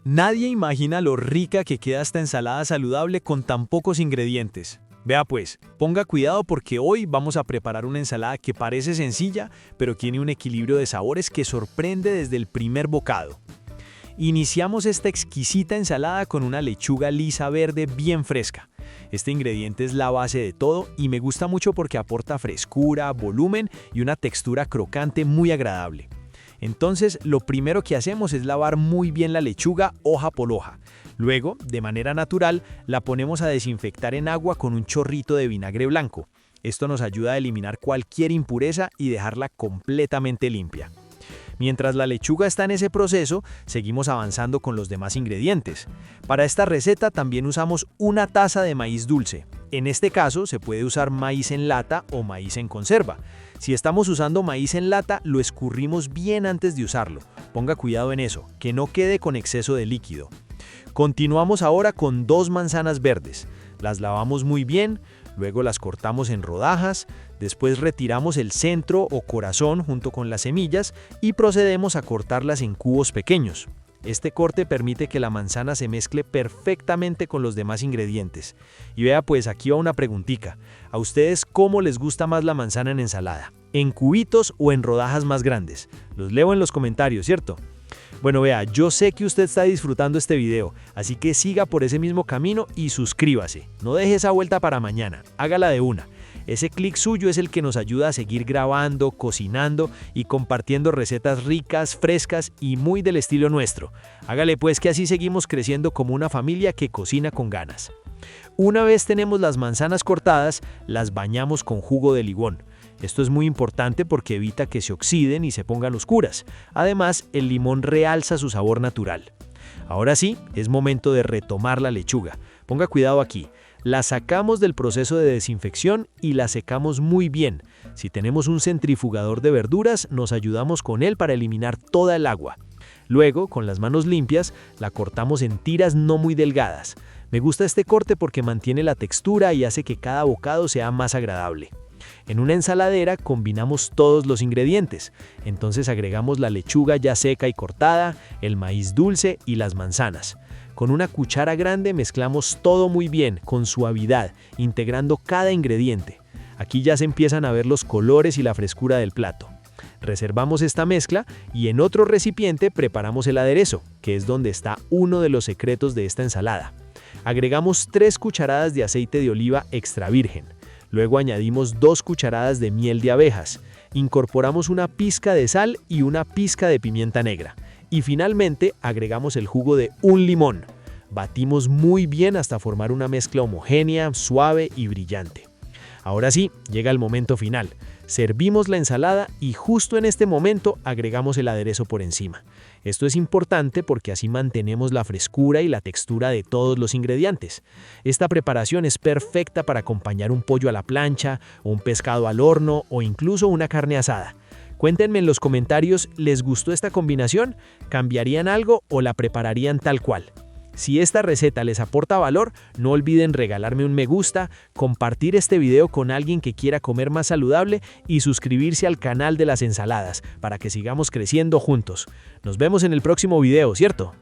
Nadie imagina lo rica que queda esta ensalada saludable con tan pocos ingredientes. Vea pues, ponga cuidado porque hoy vamos a preparar una ensalada que parece sencilla, pero tiene un equilibrio de sabores que sorprende desde el primer bocado. Iniciamos esta exquisita ensalada con una lechuga lisa verde bien fresca. Este ingrediente es la base de todo y me gusta mucho porque aporta frescura, volumen y una textura crocante muy agradable. Entonces, lo primero que hacemos es lavar muy bien la lechuga hoja por hoja. Luego, de manera natural, la ponemos a desinfectar en agua con un chorrito de vinagre blanco. Esto nos ayuda a eliminar cualquier impureza y dejarla completamente limpia. Mientras la lechuga está en ese proceso, seguimos avanzando con los demás ingredientes. Para esta receta también usamos una taza de maíz dulce. En este caso se puede usar maíz en lata o maíz en conserva. Si estamos usando maíz en lata, lo escurrimos bien antes de usarlo. Ponga cuidado en eso, que no quede con exceso de líquido. Continuamos ahora con 2 manzanas verdes. Las lavamos muy bien, luego las cortamos en rodajas, después retiramos el centro o corazón junto con las semillas y procedemos a cortarlas en cubos pequeños. Este corte permite que la manzana se mezcle perfectamente con los demás ingredientes. Y vea pues, aquí va una preguntita. ¿A ustedes cómo les gusta más la manzana en ensalada? ¿En cubitos o en rodajas más grandes? Los leo en los comentarios, ¿cierto? Bueno, vea, yo sé que usted está disfrutando este video, así que siga por ese mismo camino y suscríbase. No deje esa vuelta para mañana, hágala de una. Ese clic suyo es el que nos ayuda a seguir grabando, cocinando y compartiendo recetas ricas, frescas y muy del estilo nuestro. Hágale pues que así seguimos creciendo como una familia que cocina con ganas. Una vez tenemos las manzanas cortadas, las bañamos con jugo de limón. Esto es muy importante porque evita que se oxiden y se pongan oscuras. Además, el limón realza su sabor natural. Ahora sí, es momento de retomar la lechuga. Ponga cuidado aquí. La sacamos del proceso de desinfección y la secamos muy bien. Si tenemos un centrifugador de verduras, nos ayudamos con él para eliminar toda el agua. Luego, con las manos limpias, la cortamos en tiras no muy delgadas. Me gusta este corte porque mantiene la textura y hace que cada bocado sea más agradable. En una ensaladera combinamos todos los ingredientes. Entonces agregamos la lechuga ya seca y cortada, el maíz dulce y las manzanas. Con una cuchara grande mezclamos todo muy bien, con suavidad, integrando cada ingrediente. Aquí ya se empiezan a ver los colores y la frescura del plato. Reservamos esta mezcla y en otro recipiente preparamos el aderezo, que es donde está uno de los secretos de esta ensalada. Agregamos 3 cucharadas de aceite de oliva extra virgen. Luego añadimos 2 cucharadas de miel de abejas. Incorporamos una pizca de sal y una pizca de pimienta negra. Y finalmente agregamos el jugo de un limón. Batimos muy bien hasta formar una mezcla homogénea, suave y brillante. Ahora sí, llega el momento final. Servimos la ensalada y justo en este momento agregamos el aderezo por encima. Esto es importante porque así mantenemos la frescura y la textura de todos los ingredientes. Esta preparación es perfecta para acompañar un pollo a la plancha, un pescado al horno o incluso una carne asada. Cuéntenme en los comentarios, ¿les gustó esta combinación? ¿Cambiarían algo o la prepararían tal cual? Si esta receta les aporta valor, no olviden regalarme un me gusta, compartir este video con alguien que quiera comer más saludable y suscribirse al canal de las ensaladas para que sigamos creciendo juntos. Nos vemos en el próximo video, ¿cierto?